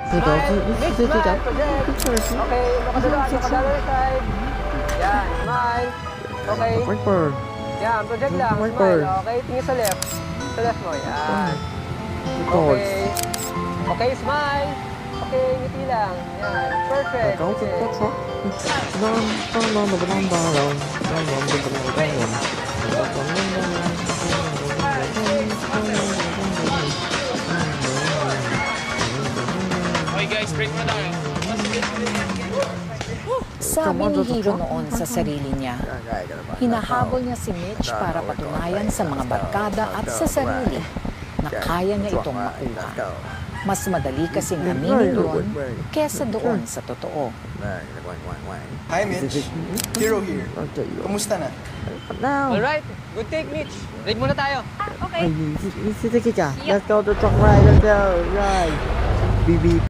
Mitch, smile. Project. Okay, makasunod. Makadalo side. Yan, smile. Okay. Yan, project lang. Smile. Okay, tingin sa left. Sa left mo. Yan. Okay. Okay, smile. Okay, ngiti lang. Yan, perfect. Okay guys, break muna tayo. Sabi ni Hiro noon sa sarili niya, hinahabol niya si Mitch para patunayan sa mga barkada at sa sarili na kaya niya itong makuha. Mas madali kasing aminin yun kesa doon sa totoo. Hi Mitch, Hiro here. Kumusta na? Alright, good take, Mitch. Ride muna tayo. Okay. Let's go to truck ride. Let's go. Right. Beep beep.